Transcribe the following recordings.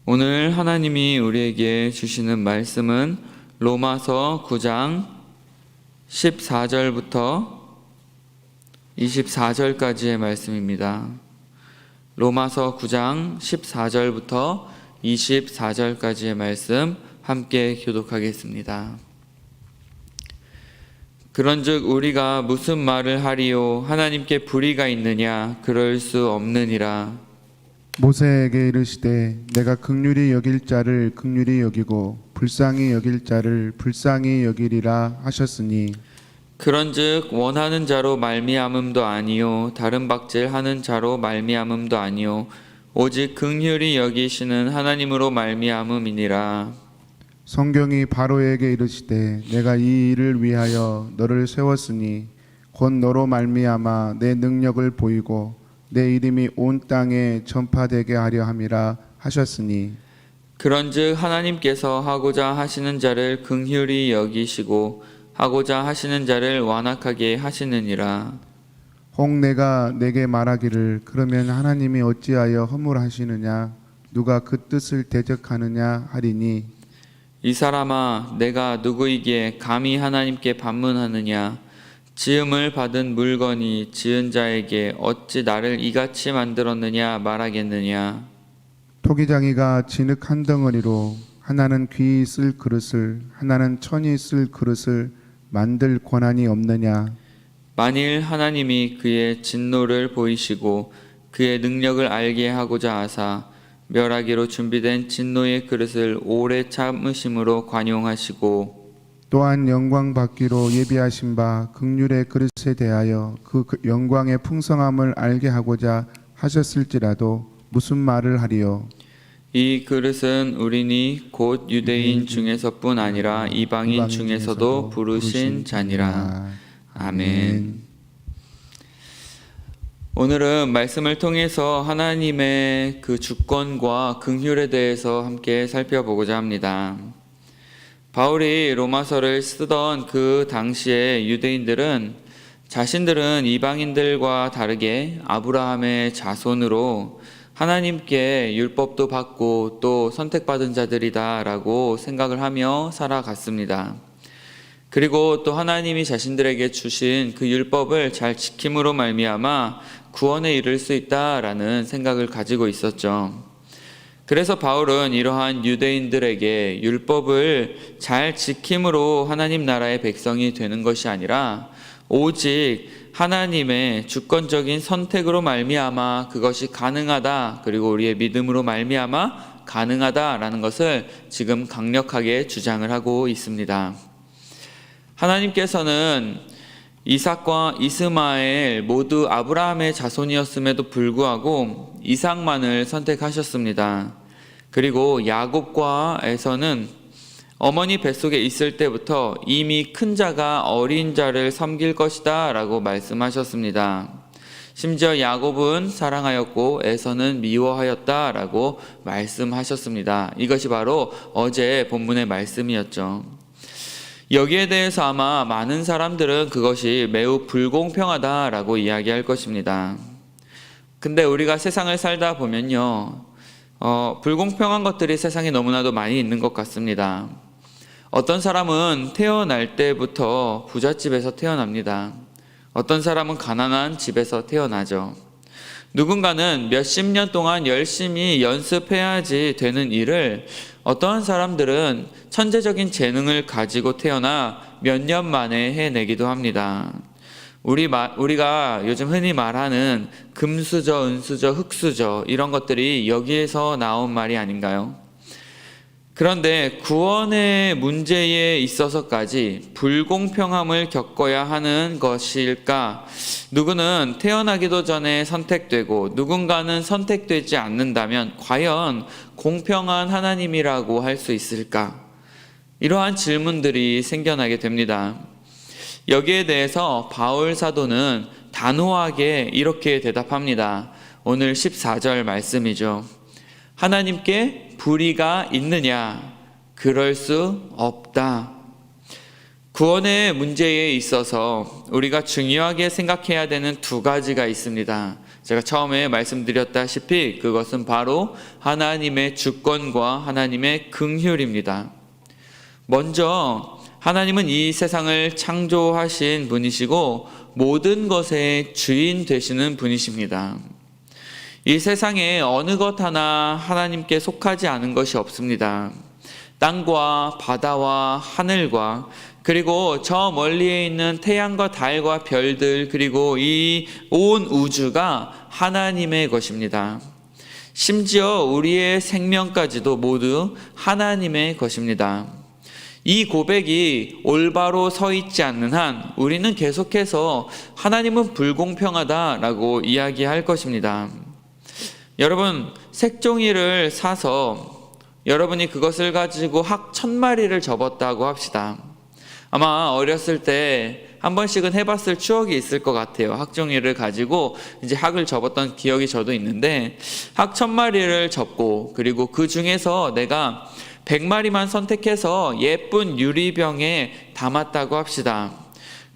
오늘 하나님이 우리에게 주시는 말씀은 로마서 9장 14절부터 24절까지의 말씀입니다. 로마서 9장 14절부터 24절까지의 말씀 함께 교독하겠습니다. 그런즉 우리가 무슨 말을 하리요? 하나님께 불의가 있느냐? 그럴 수 없느니라. 모세에게 이르시되 내가 긍휼히 여길 자를 긍휼히 여기고 불쌍히 여길 자를 불쌍히 여기리라 하셨으니 그런즉 원하는 자로 말미암음도 아니요 다른 박질하는 자로 말미암음도 아니요 오직 긍휼히 여기시는 하나님으로 말미암음이니라. 성경이 바로에게 이르시되 내가 이 일을 위하여 너를 세웠으니 곧 너로 말미암아 내 능력을 보이고 내 이름이 온 땅에 전파되게 하려 함이라 하셨으니 그런즉 하나님께서 하고자 하시는 자를 긍휼히 여기시고 하고자 하시는 자를 완악하게 하시느니라. 혹 내가 내게 말하기를 그러면 하나님이 어찌하여 허물하시느냐 누가 그 뜻을 대적하느냐 하리니 이 사람아 내가 누구이기에 감히 하나님께 반문하느냐. 지음을 받은 물건이 지은 자에게 어찌 나를 이같이 만들었느냐 말하겠느냐. 토기장이가 진흙 한 덩어리로 하나는 귀히 쓸 그릇을 하나는 천이 쓸 그릇을 만들 권한이 없느냐. 만일 하나님이 그의 진노를 보이시고 그의 능력을 알게 하고자 하사 멸하기로 준비된 진노의 그릇을 오래 참으심으로 관용하시고 또한 영광 받기로 예비하신 바 긍휼의 그릇에 대하여 그 영광의 풍성함을 알게 하고자 하셨을지라도 무슨 말을 하리요. 이 그릇은 우리니 곧 유대인 중에서뿐 아니라 이방인 중에서도 부르신 자니라. 아멘. 오늘은 말씀을 통해서 하나님의 그 주권과 긍휼에 대해서 함께 살펴보고자 합니다. 바울이 로마서를 쓰던 그 당시에 유대인들은 자신들은 이방인들과 다르게 아브라함의 자손으로 하나님께 율법도 받고 또 선택받은 자들이다라고 생각을 하며 살아갔습니다. 그리고 또 하나님이 자신들에게 주신 그 율법을 잘 지킴으로 말미암아 구원에 이를 수 있다라는 생각을 가지고 있었죠. 그래서 바울은 이러한 유대인들에게 율법을 잘 지킴으로 하나님 나라의 백성이 되는 것이 아니라 오직 하나님의 주권적인 선택으로 말미암아 그것이 가능하다, 그리고 우리의 믿음으로 말미암아 가능하다라는 것을 지금 강력하게 주장을 하고 있습니다. 하나님께서는 이삭과 이스마엘 모두 아브라함의 자손이었음에도 불구하고 이삭만을 선택하셨습니다. 그리고 야곱과 에서는 어머니 뱃속에 있을 때부터 이미 큰 자가 어린 자를 섬길 것이다 라고 말씀하셨습니다. 심지어 야곱은 사랑하였고 에서는 미워하였다 라고 말씀하셨습니다. 이것이 바로 어제 본문의 말씀이었죠. 여기에 대해서 아마 많은 사람들은 그것이 매우 불공평하다라고 이야기할 것입니다. 근데 우리가 세상을 살다 보면요, 불공평한 것들이 세상에 너무나도 많이 있는 것 같습니다. 어떤 사람은 태어날 때부터 부잣집에서 태어납니다. 어떤 사람은 가난한 집에서 태어나죠. 누군가는 몇십 년 동안 열심히 연습해야지 되는 일을 어떠한 사람들은 천재적인 재능을 가지고 태어나 몇 년 만에 해내기도 합니다. 우리가 요즘 흔히 말하는 금수저, 은수저, 흙수저 이런 것들이 여기에서 나온 말이 아닌가요? 그런데 구원의 문제에 있어서까지 불공평함을 겪어야 하는 것일까? 누구는 태어나기도 전에 선택되고 누군가는 선택되지 않는다면 과연 공평한 하나님이라고 할 수 있을까? 이러한 질문들이 생겨나게 됩니다. 여기에 대해서 바울 사도는 단호하게 이렇게 대답합니다. 오늘 14절 말씀이죠. 하나님께 불의가 있느냐? 그럴 수 없다. 구원의 문제에 있어서 우리가 중요하게 생각해야 되는 두 가지가 있습니다. 제가 처음에 말씀드렸다시피 그것은 바로 하나님의 주권과 하나님의 긍휼입니다. 먼저 하나님은 이 세상을 창조하신 분이시고 모든 것의 주인 되시는 분이십니다. 이 세상에 어느 것 하나 하나님께 속하지 않은 것이 없습니다. 땅과 바다와 하늘과 그리고 저 멀리에 있는 태양과 달과 별들 그리고 이 온 우주가 하나님의 것입니다. 심지어 우리의 생명까지도 모두 하나님의 것입니다. 이 고백이 올바로 서 있지 않는 한 우리는 계속해서 하나님은 불공평하다라고 이야기할 것입니다. 여러분, 색종이를 사서 여러분이 그것을 가지고 학 1000마리를 접었다고 합시다. 아마 어렸을 때 한 번씩은 해봤을 추억이 있을 것 같아요. 학종이를 가지고 이제 학을 접었던 기억이 저도 있는데 학 1000마리를 접고 그리고 그 중에서 내가 100마리만 선택해서 예쁜 유리병에 담았다고 합시다.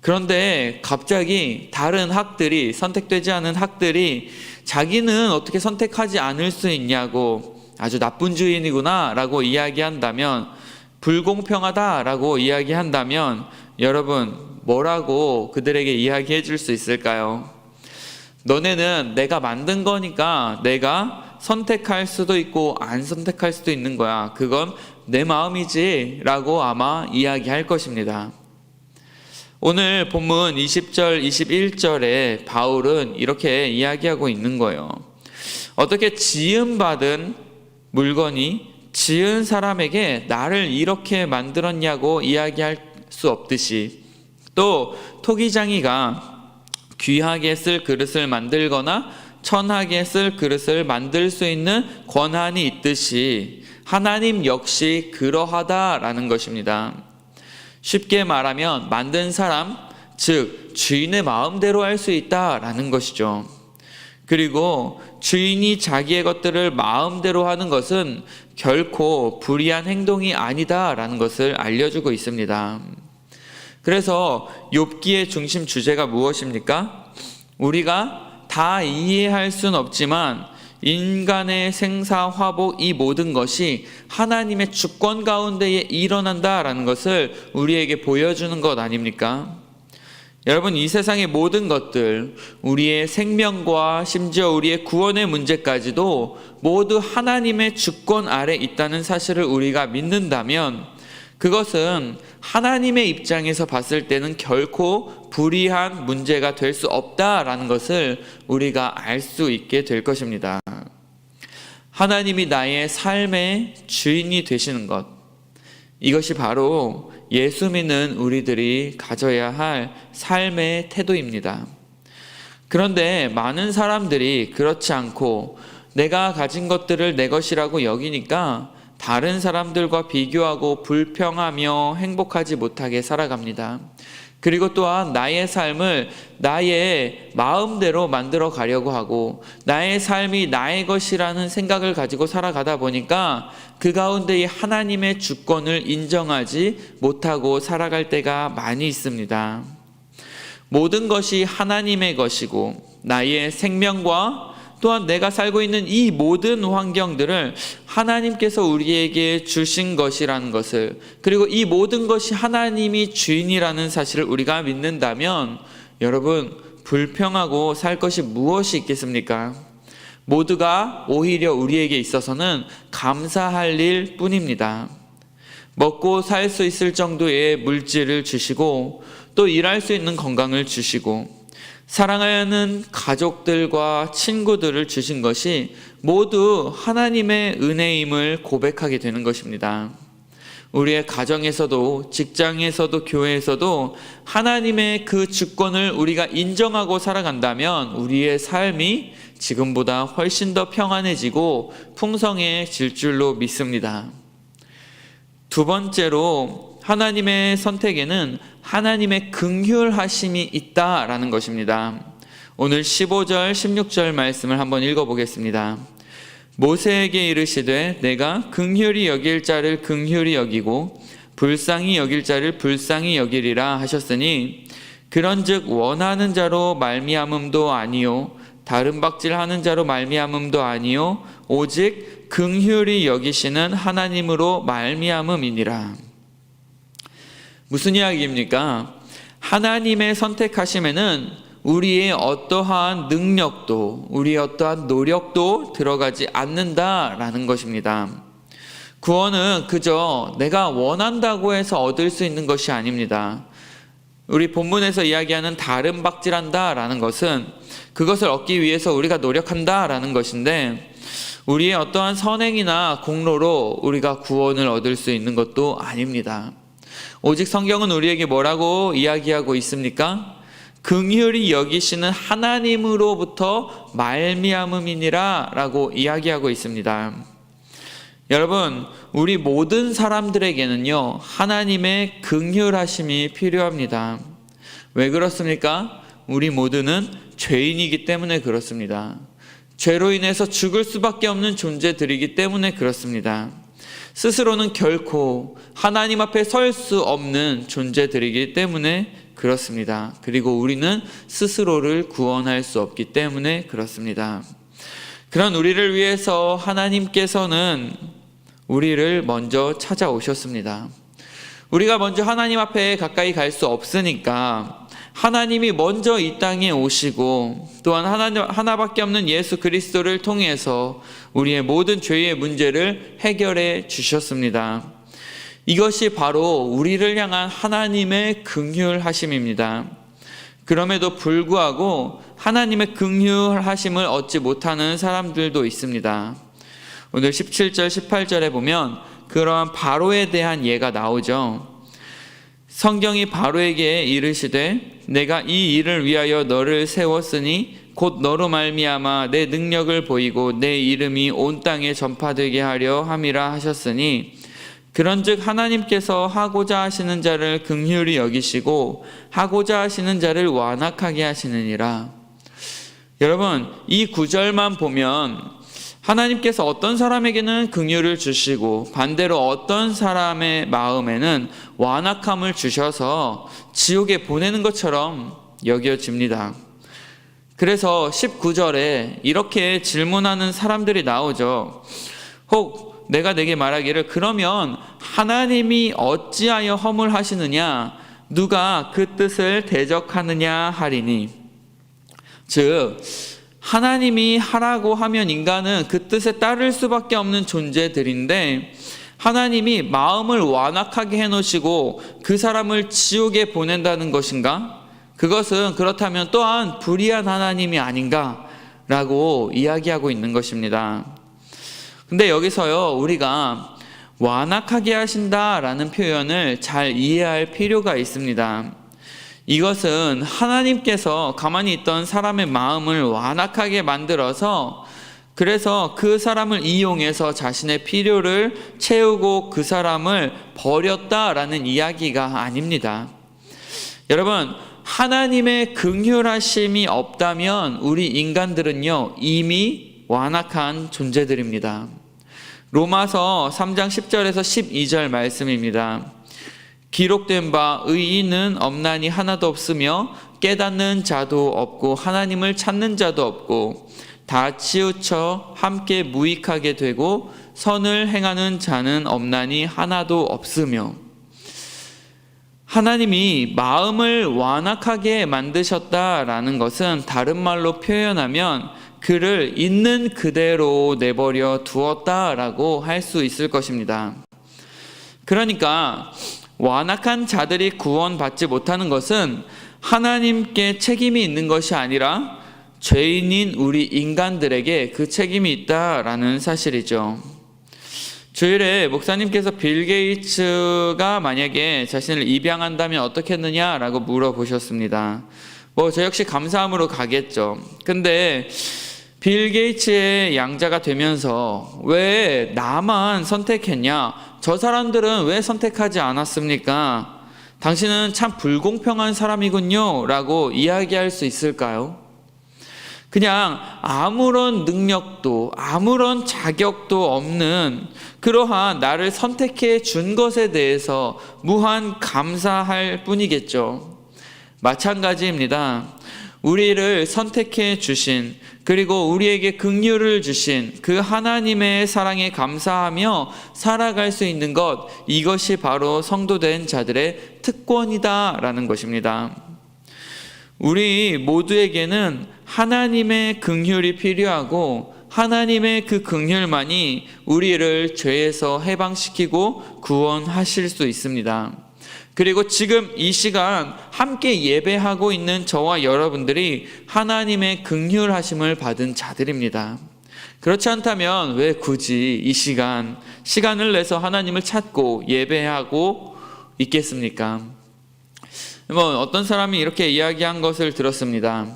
그런데 갑자기 다른 학들이 선택되지 않은 학들이 자기는 어떻게 선택하지 않을 수 있냐고 아주 나쁜 주인이구나 라고 이야기한다면 불공평하다라고 이야기한다면 여러분 뭐라고 그들에게 이야기해 줄 수 있을까요? 너네는 내가 만든 거니까 내가 선택할 수도 있고 안 선택할 수도 있는 거야. 그건 내 마음이지 라고 아마 이야기할 것입니다. 오늘 본문 20절, 21절에 바울은 이렇게 이야기하고 있는 거예요. 어떻게 지음받은 물건이 지은 사람에게 나를 이렇게 만들었냐고 이야기할 수 없듯이 또 토기장이가 귀하게 쓸 그릇을 만들거나 천하게 쓸 그릇을 만들 수 있는 권한이 있듯이 하나님 역시 그러하다라는 것입니다. 쉽게 말하면 만든 사람, 즉 주인의 마음대로 할 수 있다라는 것이죠. 그리고 주인이 자기의 것들을 마음대로 하는 것은 결코 불의한 행동이 아니다라는 것을 알려주고 있습니다. 그래서 욥기의 중심 주제가 무엇입니까? 우리가 다 이해할 수는 없지만 인간의 생사화복 이 모든 것이 하나님의 주권 가운데에 일어난다라는 것을 우리에게 보여주는 것 아닙니까? 여러분, 이 세상의 모든 것들, 우리의 생명과 심지어 우리의 구원의 문제까지도 모두 하나님의 주권 아래 있다는 사실을 우리가 믿는다면 그것은 하나님의 입장에서 봤을 때는 결코 불의한 문제가 될 수 없다라는 것을 우리가 알 수 있게 될 것입니다. 하나님이 나의 삶의 주인이 되시는 것, 이것이 바로 예수 믿는 우리들이 가져야 할 삶의 태도입니다. 그런데 많은 사람들이 그렇지 않고 내가 가진 것들을 내 것이라고 여기니까 다른 사람들과 비교하고 불평하며 행복하지 못하게 살아갑니다. 그리고 또한 나의 삶을 나의 마음대로 만들어 가려고 하고 나의 삶이 나의 것이라는 생각을 가지고 살아가다 보니까 그 가운데 하나님의 주권을 인정하지 못하고 살아갈 때가 많이 있습니다. 모든 것이 하나님의 것이고 나의 생명과 또한 내가 살고 있는 이 모든 환경들을 하나님께서 우리에게 주신 것이라는 것을, 그리고 이 모든 것이 하나님이 주인이라는 사실을 우리가 믿는다면 여러분, 불평하고 살 것이 무엇이 있겠습니까? 모두가 오히려 우리에게 있어서는 감사할 일 뿐입니다. 먹고 살 수 있을 정도의 물질을 주시고 또 일할 수 있는 건강을 주시고 사랑하는 가족들과 친구들을 주신 것이 모두 하나님의 은혜임을 고백하게 되는 것입니다. 우리의 가정에서도 직장에서도 교회에서도 하나님의 그 주권을 우리가 인정하고 살아간다면 우리의 삶이 지금보다 훨씬 더 평안해지고 풍성해질 줄로 믿습니다. 두 번째로 하나님의 선택에는 하나님의 긍휼하심이 있다라는 것입니다. 오늘 15절, 16절 말씀을 한번 읽어보겠습니다. 모세에게 이르시되 내가 긍휼히 여길 자를 긍휼히 여기고 불쌍히 여길 자를 불쌍히 여기리라 하셨으니 그런즉 원하는 자로 말미암음도 아니요 다른 박질하는 자로 말미암음도 아니요 오직 긍휼히 여기시는 하나님으로 말미암음이니라. 무슨 이야기입니까? 하나님의 선택하심에는 우리의 어떠한 능력도 우리의 어떠한 노력도 들어가지 않는다라는 것입니다. 구원은 그저 내가 원한다고 해서 얻을 수 있는 것이 아닙니다. 우리 본문에서 이야기하는 다른 박질한다라는 것은 그것을 얻기 위해서 우리가 노력한다라는 것인데 우리의 어떠한 선행이나 공로로 우리가 구원을 얻을 수 있는 것도 아닙니다. 오직 성경은 우리에게 뭐라고 이야기하고 있습니까? 긍휼히 여기시는 하나님으로부터 말미암음이니라 라고 이야기하고 있습니다. 여러분, 우리 모든 사람들에게는요 하나님의 긍휼하심이 필요합니다. 왜 그렇습니까? 우리 모두는 죄인이기 때문에 그렇습니다. 죄로 인해서 죽을 수밖에 없는 존재들이기 때문에 그렇습니다. 스스로는 결코 하나님 앞에 설 수 없는 존재들이기 때문에 그렇습니다. 그리고 우리는 스스로를 구원할 수 없기 때문에 그렇습니다. 그런 우리를 위해서 하나님께서는 우리를 먼저 찾아오셨습니다. 우리가 먼저 하나님 앞에 가까이 갈 수 없으니까 하나님이 먼저 이 땅에 오시고 또한 하나밖에 없는 예수 그리스도를 통해서 우리의 모든 죄의 문제를 해결해 주셨습니다. 이것이 바로 우리를 향한 하나님의 긍휼하심입니다. 그럼에도 불구하고 하나님의 긍휼하심을 얻지 못하는 사람들도 있습니다. 오늘 17절 18절에 보면 그러한 바로에 대한 예가 나오죠. 성경이 바로에게 이르시되 내가 이 일을 위하여 너를 세웠으니 곧 너로 말미암아 내 능력을 보이고 내 이름이 온 땅에 전파되게 하려 함이라 하셨으니 그런즉 하나님께서 하고자 하시는 자를 긍휼히 여기시고 하고자 하시는 자를 완악하게 하시느니라. 여러분, 이 구절만 보면 하나님께서 어떤 사람에게는 긍휼을 주시고 반대로 어떤 사람의 마음에는 완악함을 주셔서 지옥에 보내는 것처럼 여겨집니다. 그래서 19절에 이렇게 질문하는 사람들이 나오죠. 혹 내가 내게 말하기를 그러면 하나님이 어찌하여 허물하시느냐 누가 그 뜻을 대적하느냐 하리니. 즉 하나님이 하라고 하면 인간은 그 뜻에 따를 수밖에 없는 존재들인데 하나님이 마음을 완악하게 해놓으시고 그 사람을 지옥에 보낸다는 것인가? 그것은 그렇다면 또한 불의한 하나님이 아닌가라고 이야기하고 있는 것입니다. 근데 여기서요 우리가 완악하게 하신다라는 표현을 잘 이해할 필요가 있습니다. 이것은 하나님께서 가만히 있던 사람의 마음을 완악하게 만들어서 그래서 그 사람을 이용해서 자신의 필요를 채우고 그 사람을 버렸다라는 이야기가 아닙니다. 여러분, 하나님의 긍휼하심이 없다면 우리 인간들은요 이미 완악한 존재들입니다. 로마서 3장 10절에서 12절 말씀입니다. 기록된 바 의인은 없나니 하나도 없으며 깨닫는 자도 없고 하나님을 찾는 자도 없고 다 치우쳐 함께 무익하게 되고 선을 행하는 자는 없나니 하나도 없으며. 하나님이 마음을 완악하게 만드셨다라는 것은 다른 말로 표현하면 그를 있는 그대로 내버려 두었다라고 할 수 있을 것입니다. 그러니까 완악한 자들이 구원받지 못하는 것은 하나님께 책임이 있는 것이 아니라 죄인인 우리 인간들에게 그 책임이 있다라는 사실이죠. 주일에 목사님께서 빌 게이츠가 만약에 자신을 입양한다면 어떻겠느냐라고 물어보셨습니다. 저 역시 감사함으로 가겠죠. 근데 빌 게이츠의 양자가 되면서 왜 나만 선택했냐? 저 사람들은 왜 선택하지 않았습니까? 당신은 참 불공평한 사람이군요 라고 이야기할 수 있을까요? 그냥 아무런 능력도 아무런 자격도 없는 그러한 나를 선택해 준 것에 대해서 무한 감사할 뿐이겠죠. 마찬가지입니다. 우리를 선택해 주신, 그리고 우리에게 긍휼을 주신 그 하나님의 사랑에 감사하며 살아갈 수 있는 것, 이것이 바로 성도된 자들의 특권이다라는 것입니다. 우리 모두에게는 하나님의 긍휼이 필요하고 하나님의 그 긍휼만이 우리를 죄에서 해방시키고 구원하실 수 있습니다. 그리고 지금 이 시간 함께 예배하고 있는 저와 여러분들이 하나님의 긍휼하심을 받은 자들입니다. 그렇지 않다면 왜 굳이 이 시간을 내서 하나님을 찾고 예배하고 있겠습니까? 어떤 사람이 이렇게 이야기한 것을 들었습니다.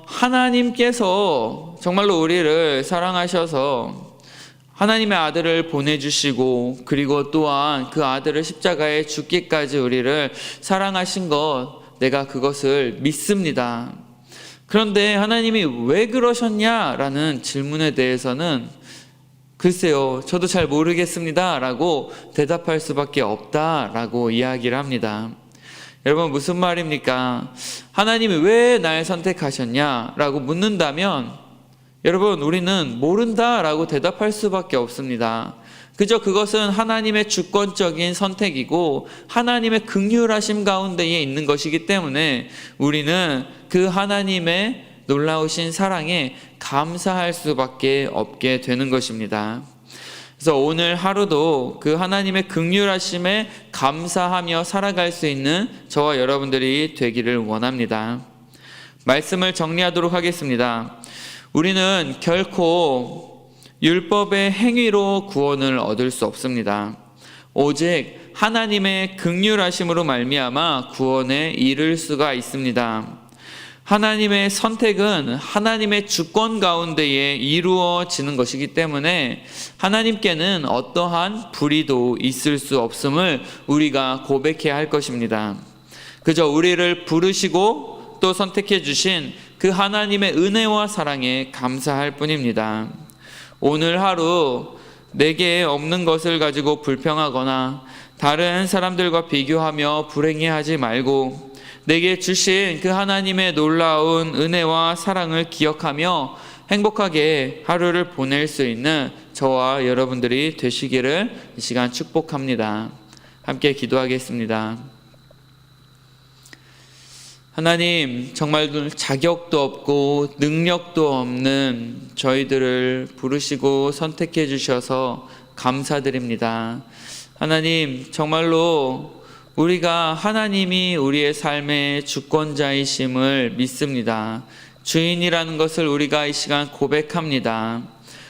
하나님께서 정말로 우리를 사랑하셔서 하나님의 아들을 보내주시고, 그리고 또한 그 아들을 십자가에 죽기까지 우리를 사랑하신 것, 내가 그것을 믿습니다. 그런데 하나님이 왜 그러셨냐라는 질문에 대해서는 글쎄요, 저도 잘 모르겠습니다 라고 대답할 수밖에 없다라고 이야기를 합니다. 여러분, 무슨 말입니까? 하나님이 왜 날 선택하셨냐라고 묻는다면 여러분, 우리는 모른다라고 대답할 수밖에 없습니다. 그저 그것은 하나님의 주권적인 선택이고 하나님의 긍휼하심 가운데에 있는 것이기 때문에 우리는 그 하나님의 놀라우신 사랑에 감사할 수밖에 없게 되는 것입니다. 그래서 오늘 하루도 그 하나님의 긍휼하심에 감사하며 살아갈 수 있는 저와 여러분들이 되기를 원합니다. 말씀을 정리하도록 하겠습니다. 우리는 결코 율법의 행위로 구원을 얻을 수 없습니다. 오직 하나님의 긍휼하심으로 말미암아 구원에 이를 수가 있습니다. 하나님의 선택은 하나님의 주권 가운데에 이루어지는 것이기 때문에 하나님께는 어떠한 불의도 있을 수 없음을 우리가 고백해야 할 것입니다. 그저 우리를 부르시고 또 선택해 주신 그 하나님의 은혜와 사랑에 감사할 뿐입니다. 오늘 하루 내게 없는 것을 가지고 불평하거나 다른 사람들과 비교하며 불행해하지 말고 내게 주신 그 하나님의 놀라운 은혜와 사랑을 기억하며 행복하게 하루를 보낼 수 있는 저와 여러분들이 되시기를 이 시간 축복합니다. 함께 기도하겠습니다. 하나님, 정말 자격도 없고 능력도 없는 저희들을 부르시고 선택해 주셔서 감사드립니다. 하나님, 정말로 우리가 하나님이 우리의 삶의 주권자이심을 믿습니다. 주인이라는 것을 우리가 이 시간 고백합니다.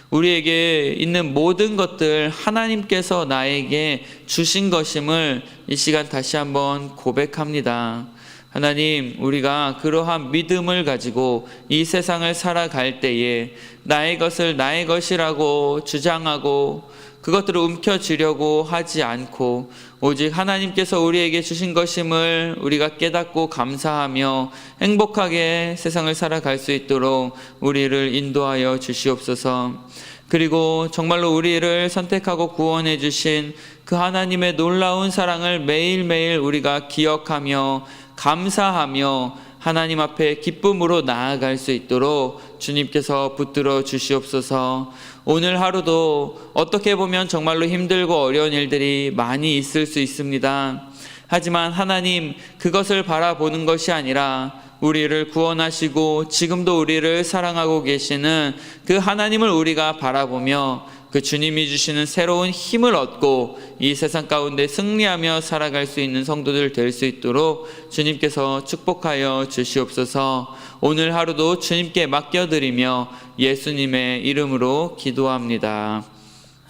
우리에게 있는 모든 것들 하나님께서 나에게 주신 것임을 이 시간 다시 한번 고백합니다. 하나님, 우리가 그러한 믿음을 가지고 이 세상을 살아갈 때에 나의 것을 나의 것이라고 주장하고 그것들을 움켜쥐려고 하지 않고 오직 하나님께서 우리에게 주신 것임을 우리가 깨닫고 감사하며 행복하게 세상을 살아갈 수 있도록 우리를 인도하여 주시옵소서. 그리고 정말로 우리를 선택하고 구원해 주신 그 하나님의 놀라운 사랑을 매일매일 우리가 기억하며 감사하며 하나님 앞에 기쁨으로 나아갈 수 있도록 주님께서 붙들어 주시옵소서. 오늘 하루도 어떻게 보면 정말로 힘들고 어려운 일들이 많이 있을 수 있습니다. 하지만 하나님, 그것을 바라보는 것이 아니라 우리를 구원하시고 지금도 우리를 사랑하고 계시는 그 하나님을 우리가 바라보며 그 주님이 주시는 새로운 힘을 얻고 이 세상 가운데 승리하며 살아갈 수 있는 성도들 될 수 있도록 주님께서 축복하여 주시옵소서. 오늘 하루도 주님께 맡겨드리며 예수님의 이름으로 기도합니다.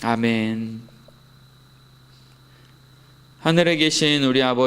아멘. 하늘에 계신 우리 아버지,